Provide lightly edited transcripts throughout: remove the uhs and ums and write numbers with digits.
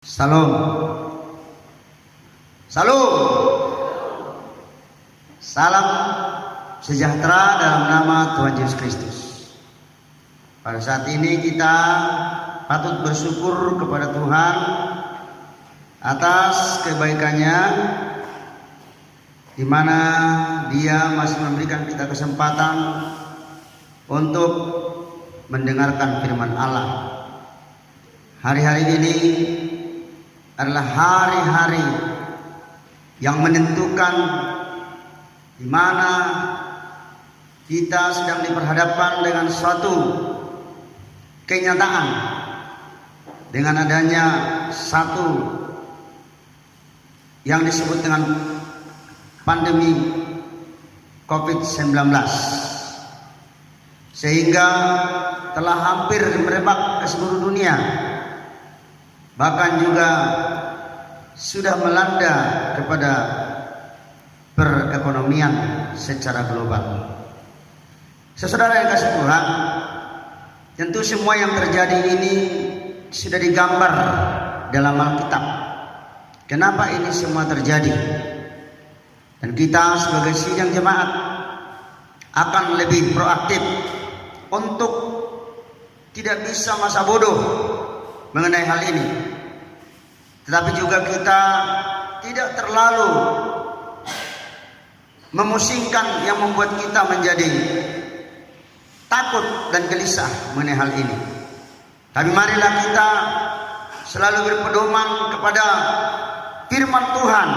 Salam. Salam. Salam sejahtera dalam nama Tuhan Yesus Kristus. Pada saat ini kita patut bersyukur kepada Tuhan atas kebaikannya, di mana Dia masih memberikan kita kesempatan untuk mendengarkan firman Allah. Hari-hari ini adalah hari-hari yang menentukan, di mana kita sedang diperhadapkan dengan suatu kenyataan, dengan adanya satu yang disebut dengan pandemi COVID-19, sehingga telah hampir merebak ke seluruh dunia, bahkan juga sudah melanda kepada perekonomian secara global. Saudara yang kasih Tuhan, tentu semua yang terjadi ini sudah digambar dalam Alkitab. Kenapa ini semua terjadi? Dan kita sebagai sidang jemaat akan lebih proaktif untuk tidak bisa masa bodoh mengenai hal ini, tetapi juga kita tidak terlalu memusingkan yang membuat kita menjadi takut dan gelisah mengenai hal ini. Tapi marilah kita selalu berpedoman kepada firman Tuhan,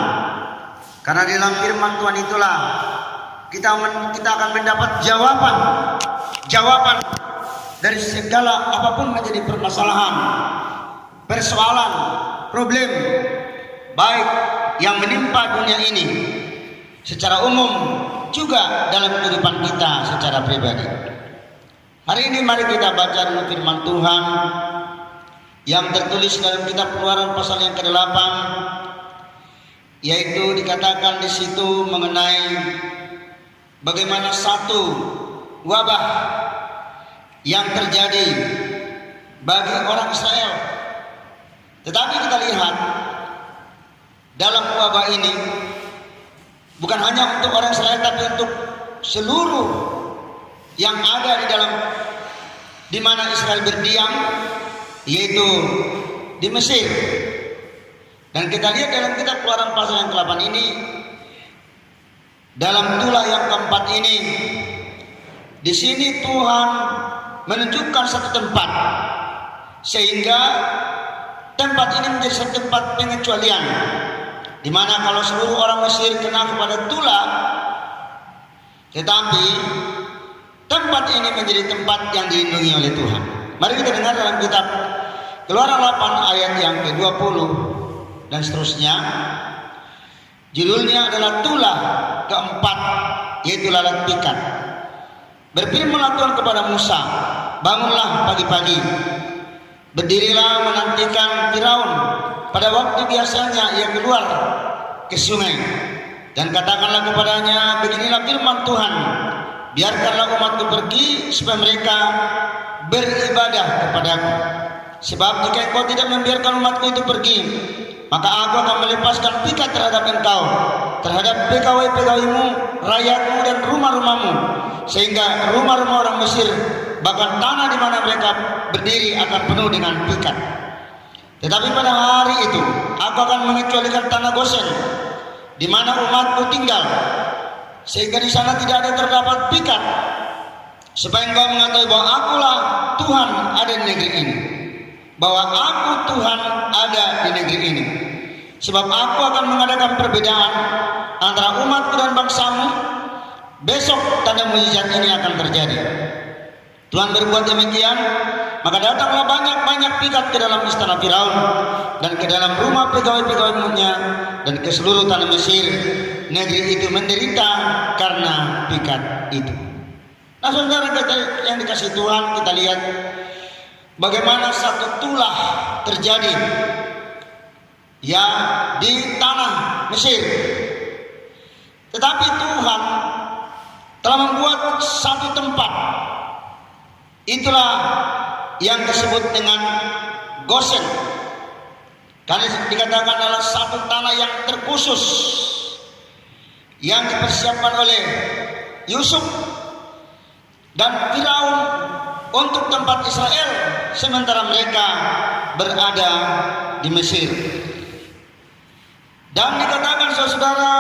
karena dalam firman Tuhan itulah kita akan mendapat jawaban dari segala apapun menjadi permasalahan, persoalan, problem, baik yang menimpa dunia ini secara umum, juga dalam kehidupan kita secara pribadi. Hari ini mari kita baca dulu firman Tuhan yang tertulis dalam kitab Keluaran pasal yang ke-8, yaitu dikatakan di situ mengenai bagaimana satu wabah yang terjadi bagi orang Israel. Tetapi kita lihat dalam wabah ini bukan hanya untuk orang Israel, tapi untuk seluruh yang ada di mana Israel berdiam, yaitu di Mesir. Dan kita lihat dalam kitab Keluaran pasal yang ke-8 ini, dalam tulah yang keempat ini, di sini Tuhan menunjukkan satu tempat, sehingga tempat ini menjadi satu tempat pengecualian, di mana kalau seluruh orang Mesir kena kepada tulah, tetapi tempat ini menjadi tempat yang dilindungi oleh Tuhan. Mari kita dengar dalam kitab Keluaran 8 ayat yang ke-20 dan seterusnya. Judulnya adalah tulah keempat, yaitu lalat pikat. Berfirmanlah Tuhan kepada Musa, bangunlah pagi-pagi, berdirilah menantikan Firaun pada waktu biasanya ia keluar ke sungai, dan katakanlah kepadanya, beginilah firman Tuhan, biarkanlah umatku pergi supaya mereka beribadah kepadaku. Sebab jika engkau tidak membiarkan umatku itu pergi, maka aku akan melepaskan pikat terhadap engkau, terhadap pegawai-pegawaimu, rakyatmu dan rumah-rumahmu, sehingga rumah-rumah orang Mesir, bahkan tanah di mana mereka berdiri akan penuh dengan pikat. Tetapi pada hari itu aku akan mengecualikan tanah Gosen, di mana umatku tinggal, sehingga di sana tidak ada terdapat pikat, supaya engkau mengetahui bahwa akulah Tuhan ada di negeri ini, bahwa aku Tuhan ada di negeri ini. Sebab aku akan mengadakan perbedaan antara umatku dan bangsamu. Besok tanda mujizat ini akan terjadi. Tuhan berbuat demikian, maka datanglah banyak-banyak pikat ke dalam istana Firaun dan ke dalam rumah pegawai-pegawainya dan ke seluruh tanah Mesir. Negeri itu menderita karena pikat itu. Nah, saudara yang dikasih Tuhan, kita lihat bagaimana satu tulah terjadi yang di tanah Mesir. Tetapi Tuhan telah membuat satu tempat, itulah yang disebut dengan Gosen. Karena dikatakan adalah satu tanah yang terkhusus yang dipersiapkan oleh Yusuf dan Firaun untuk tempat Israel, sementara mereka berada di Mesir. Dan dikatakan saudara,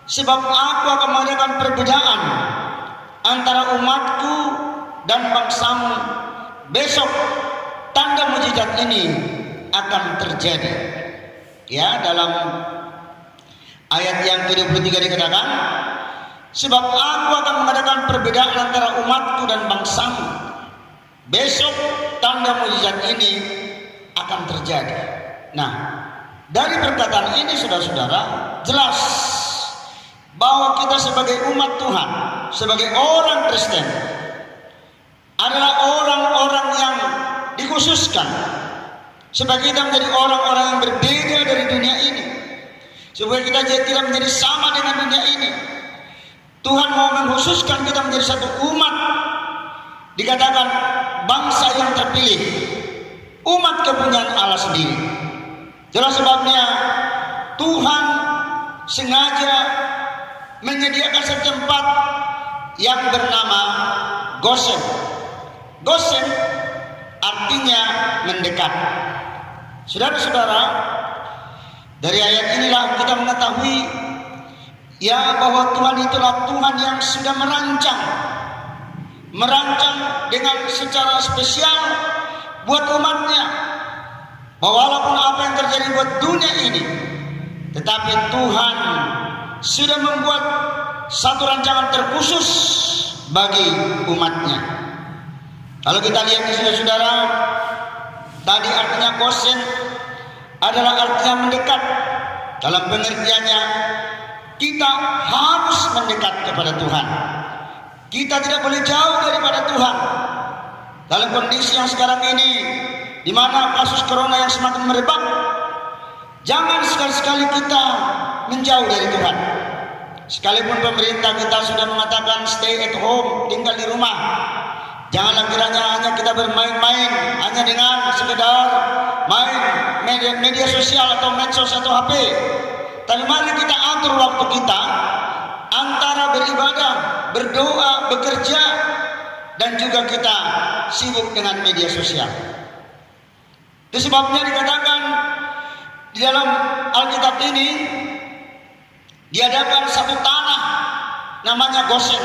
sebab aku akan mengadakan perbedaan antara umatku dan bangsamu. Besok tanda mujizat ini akan terjadi. Ya, dalam ayat yang ke-23 dikatakan, sebab aku akan mengadakan perbedaan antara umatku dan bangsamu. Besok tanda mujizat ini akan terjadi. Nah, dari perkataan ini saudara-saudara jelas bahwa kita sebagai umat Tuhan, sebagai orang Kristen adalah orang-orang yang dikhususkan supaya kita menjadi orang-orang yang berbeda dari dunia ini, supaya kita tidak menjadi sama dengan dunia ini. Tuhan mau mengkhususkan kita menjadi satu umat, dikatakan bangsa yang terpilih, umat kepunyaan Allah sendiri. Jelas sebabnya Tuhan sengaja menyediakan satu tempat yang bernama Gosen. Gosen artinya mendekat. Saudara-saudara, dari ayat inilah kita mengetahui ya bahwa Tuhan itulah Tuhan yang sudah merancang dengan secara spesial buat umatnya, bahwa walaupun apa yang terjadi buat dunia ini, tetapi Tuhan sudah membuat satu rancangan terkhusus bagi umatnya. Kalau kita lihat di sini saudara, tadi artinya Gosen adalah artinya mendekat. Dalam pengertiannya, kita harus mendekat kepada Tuhan. Kita tidak boleh jauh daripada Tuhan. Dalam kondisi yang sekarang ini, di mana kasus corona yang semakin merebak, jangan sekali-sekali kita menjauh dari Tuhan. Sekalipun pemerintah kita sudah mengatakan stay at home, tinggal di rumah, janganlah kiranya hanya kita bermain-main hanya dengan sekedar main media sosial atau medsos atau HP. Tapi mari kita atur waktu kita antara beribadah, berdoa, bekerja, dan juga kita sibuk dengan media sosial. Itu sebabnya dikatakan di dalam Alkitab ini diadakan satu tanah namanya Gosen.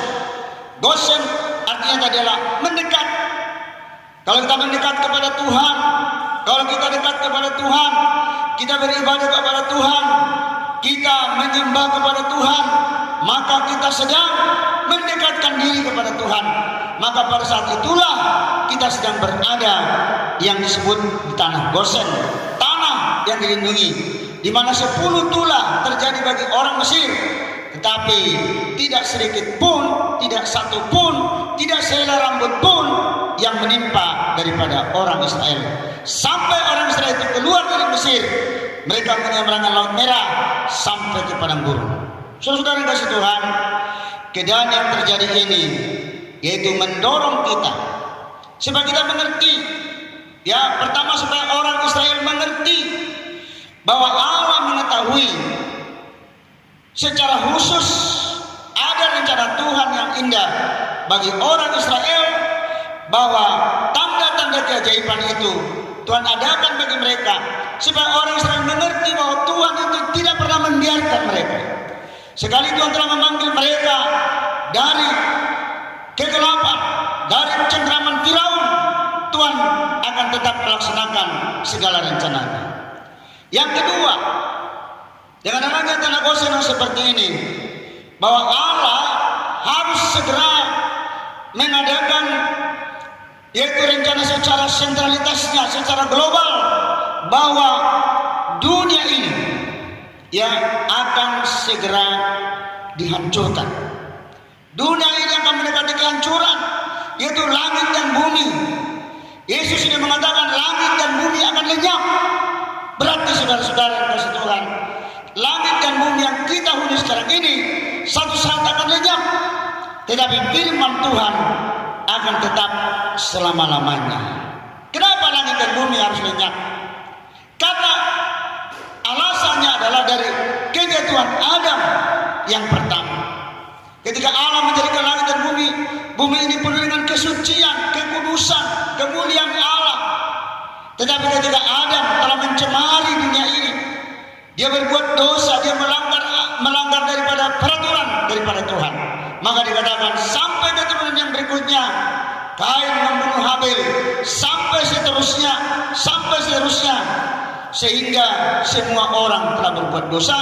Gosen artinya adalah mendekat. Kalau kita mendekat kepada Tuhan, kalau kita dekat kepada Tuhan, kita beribadah kepada Tuhan, kita menyembah kepada Tuhan, maka kita sedang mendekatkan diri kepada Tuhan. Maka pada saat itulah kita sedang berada yang disebut di tanah Gosen, tanah yang dilindungi, di mana 10 tulah terjadi bagi orang Mesir, tetapi tidak sedikit pun, tidak satu pun, tidak sehelai rambut pun yang menimpa daripada orang Israel. Sampai orang Israel itu keluar dari Mesir, mereka menyeberangkan Laut Merah sampai ke padang gurun. Saudara kasih Tuhan, keadaan yang terjadi ini yaitu mendorong kita supaya kita mengerti, ya, pertama supaya orang Israel mengerti bahwa Allah mengetahui secara khusus ada rencana Tuhan yang indah bagi orang Israel, bahwa tanda-tanda keajaiban itu Tuhan adakan bagi mereka supaya orang Israel mengerti bahwa Tuhan itu tidak pernah membiarkan mereka. Sekali Tuhan telah memanggil mereka dari kegelapan, dari cengkraman Firaun, Tuhan akan tetap melaksanakan segala rencananya. Yang kedua, dengan adanya tanah Gosen yang seperti ini, bahwa Allah harus segera mengadakan yaitu rencana secara sentralitasnya, secara global, bahwa dunia ini yang akan segera dihancurkan. Dunia ini akan mendekati kehancuran, yaitu langit dan bumi. Yesus sudah mengatakan langit dan bumi akan lenyap. Berarti saudara-saudara yang kasih Tuhan, langit dan bumi yang kita huni sekarang ini satu saat akan lenyap, tetapi firman Tuhan akan tetap selama-lamanya. Kenapa langit dan bumi harus lenyap? Karena Tuhan Adam yang pertama. Ketika Allah menjadikan langit dan bumi, bumi ini penuh dengan kesucian, kekudusan, kemuliaan Allah. Tetapi ketika Adam telah mencemari dunia ini, dia berbuat dosa, dia melanggar daripada peraturan daripada Tuhan. Maka dikatakan sampai keturunan yang berikutnya, Kain membunuh Habel, sampai seterusnya, sehingga semua orang telah berbuat dosa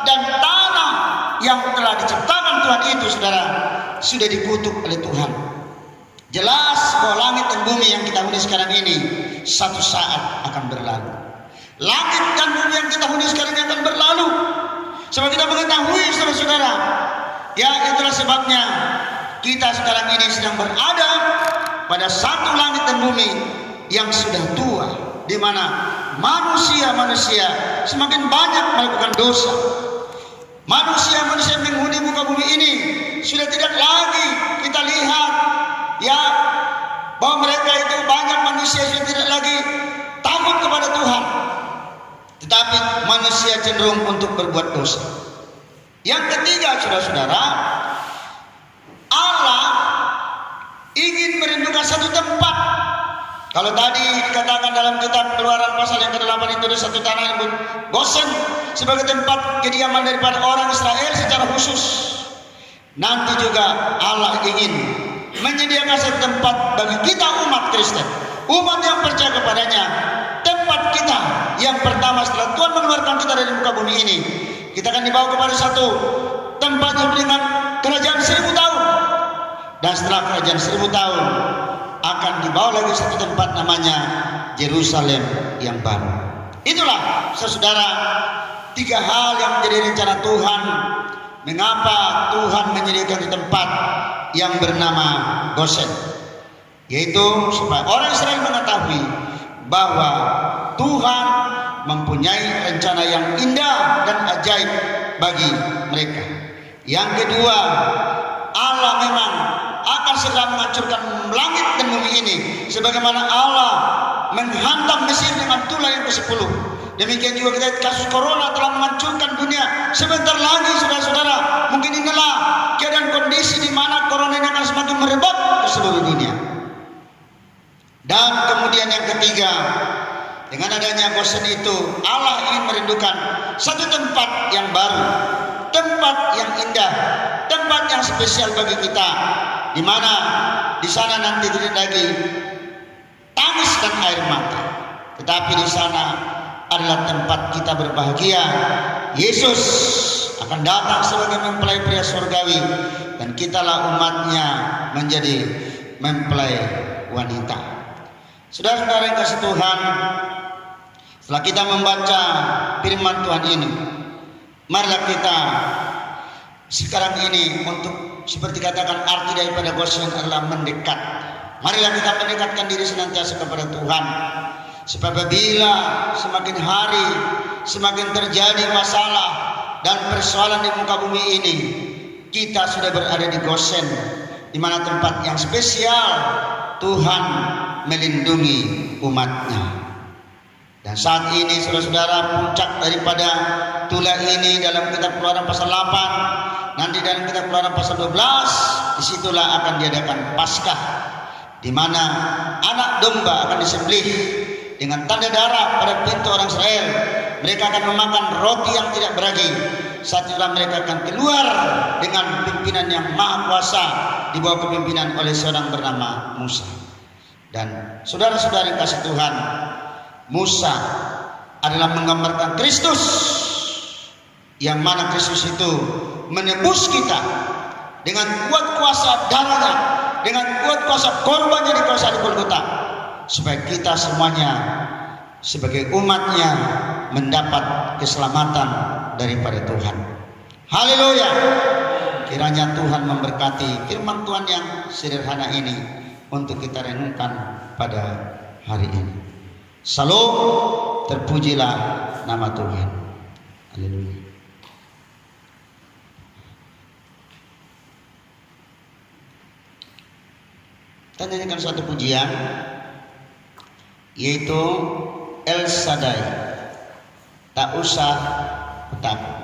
dan tanah yang telah diciptakan Tuhan itu, saudara, sudah dikutuk oleh Tuhan. Jelas bahwa langit dan bumi yang kita huni sekarang ini satu saat akan berlalu. Langit dan bumi yang kita huni sekarang ini akan berlalu. Sebab kita mengetahui, saudara-saudara, ya itulah sebabnya kita sekarang ini sedang berada pada satu langit dan bumi yang sudah tua, di mana manusia semakin banyak melakukan dosa. Manusia menghuni muka bumi ini sudah tidak lagi kita lihat, ya, bahwa mereka itu banyak manusia sudah tidak lagi takut kepada Tuhan, tetapi manusia cenderung untuk berbuat dosa. Yang ketiga, saudara-saudara, Allah ingin merindukan satu tempat. Kalau tadi dikatakan dalam kitab Keluaran pasal yang ke-8 itu ada satu tanah yang Gosen sebagai tempat kediaman daripada orang Israel secara khusus. Nanti juga Allah ingin menyediakan satu tempat bagi kita umat Kristen, umat yang percaya kepadanya. Tempat kita yang pertama setelah Tuhan mengeluarkan kita dari muka bumi ini, kita akan dibawa kepada satu tempat yang dengan kerajaan 1000 tahun. Dan setelah kerajaan 1000 tahun akan dibawa lagi satu tempat namanya Yerusalem yang baru. Itulah, saudara, tiga hal yang menjadi rencana Tuhan. Mengapa Tuhan menyediakan tempat yang bernama Gosen, yaitu supaya orang Israel mengetahui bahwa Tuhan mempunyai rencana yang indah dan ajaib bagi mereka. Yang kedua, Allah memang akan segera menghancurkan langit dan bumi ini, sebagaimana Allah menghantam Mesir dengan tulah yang ke-10. Demikian juga kita kasus corona telah menghancurkan dunia. Sebentar lagi, saudara-saudara, mungkin inilah keadaan kondisi di mana corona ini akan semakin merebak ke seluruh dunia. Dan kemudian yang ketiga, dengan adanya Gosen itu, Allah ingin merindukan satu tempat yang baru, tempat yang indah, tempat yang spesial bagi kita, di mana di sana nanti tidak lagi tangis dan air mata, tetapi di sana adalah tempat kita berbahagia. Yesus akan datang sebagai mempelai pria surgawi, dan kitalah umatnya menjadi mempelai wanita. Saudara-saudara yang kasih Tuhan, setelah kita membaca firman Tuhan ini, marilah kita sekarang ini untuk seperti katakan arti daripada Gosen adalah mendekat. Marilah kita mendekatkan diri senantiasa kepada Tuhan, sebab bila semakin hari semakin terjadi masalah dan persoalan di muka bumi ini, kita sudah berada di Gosen, di mana tempat yang spesial Tuhan melindungi umatnya. Dan saat ini, saudara-saudara, puncak daripada tulah ini dalam kitab Keluaran pasal 8, nanti dalam kitab Keluaran pasal 12, disitulah akan diadakan Paskah, di mana anak domba akan disembelih dengan tanda darah pada pintu orang Israel. Mereka akan memakan roti yang tidak beragi. Saat itulah mereka akan keluar dengan pimpinan yang maha kuasa, di bawah kepimpinan oleh seorang bernama Musa. Dan saudara-saudara yang kasih Tuhan, Musa adalah menggambarkan Kristus, yang mana Kristus itu menebus kita dengan kuat kuasa darahnya, dengan kuat kuasa korbannya di kayu Golgota, supaya kita semuanya sebagai umatnya mendapat keselamatan daripada Tuhan. Haleluya. Kiranya Tuhan memberkati firman Tuhan yang sederhana ini untuk kita renungkan pada hari ini. Salam, terpujilah nama Tuhan. Haleluya. Kita nyanyikan suatu pujian, yaitu El Shaddai, tak usah takut.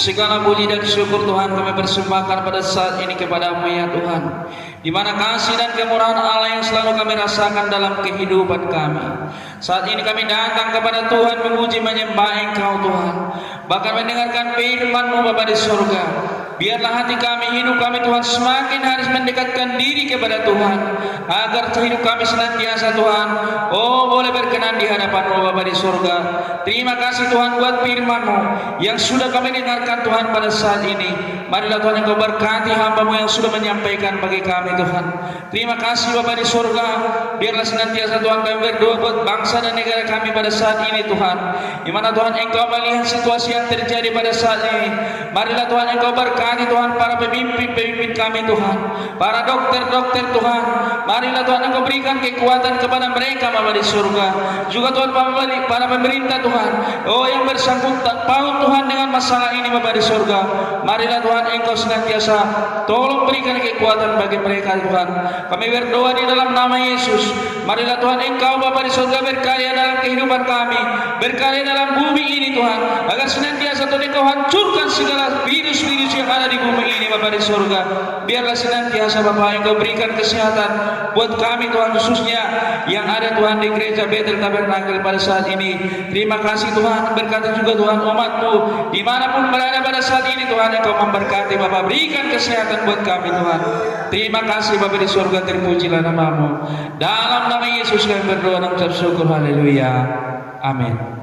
Segala puji dan syukur Tuhan kami persembahkan pada saat ini kepada-Mu ya Tuhan, di mana kasih dan kemurahan Allah yang selalu kami rasakan dalam kehidupan kami. Saat ini kami datang kepada Tuhan memuji menyembah Engkau Tuhan, bahkan mendengarkan firman-Mu Bapa di surga. Biarlah hati kami, hidup kami Tuhan semakin harus mendekatkan diri kepada Tuhan, agar hidup kami senantiasa Tuhan boleh berkenan di hadapan-Mu Bapa di surga. Terima kasih Tuhan buat firman-Mu yang sudah kami dengarkan Tuhan pada saat ini. Marilah Tuhan Engkau berkati hamba-Mu yang sudah menyampaikan bagi kami Tuhan. Terima kasih Bapa di surga. Biarlah senantiasa Tuhan kami berdoa buat bangsa dan negara kami pada saat ini Tuhan, di mana Tuhan Engkau melihat situasi yang terjadi pada saat ini. Marilah Tuhan Engkau berkati Tuhan para pemimpin-pemimpin kami Tuhan, para dokter-dokter Tuhan. Marilah Tuhan Engkau berikan kekuatan kepada mereka Bapa di surga. Juga Tuhan para pemerintah Tuhan, yang bersangkut paut Tuhan dengan masalah ini Bapa di surga. Marilah Tuhan Engkau senantiasa tolong berikan kekuatan bagi mereka Tuhan. Kami berdoa di dalam nama Yesus. Marilah Tuhan Engkau Bapa di surga berkarya dalam kehidupan kami, berkarya dalam bumi ini Tuhan, agar senantiasa Tuhan Engkau hancurkan segala virus-virus yang ada di bumi ini Bapa di surga. Biarlah senantiasa Bapa Engkau berikan kesehatan buat kami Tuhan, khususnya yang ada Tuhan di gereja Bethel Tabernakel pada saat ini. Terima kasih Tuhan, berkati juga Tuhan umat-Mu dimanapun berada pada saat ini Tuhan. Engkau memberkati Bapa, berikan kesehatan buat kami Tuhan. Terima kasih Bapa di surga, terpujilah nama-Mu. Dalam nama Yesus kami berdoa dan ucap syukur, haleluya, amin.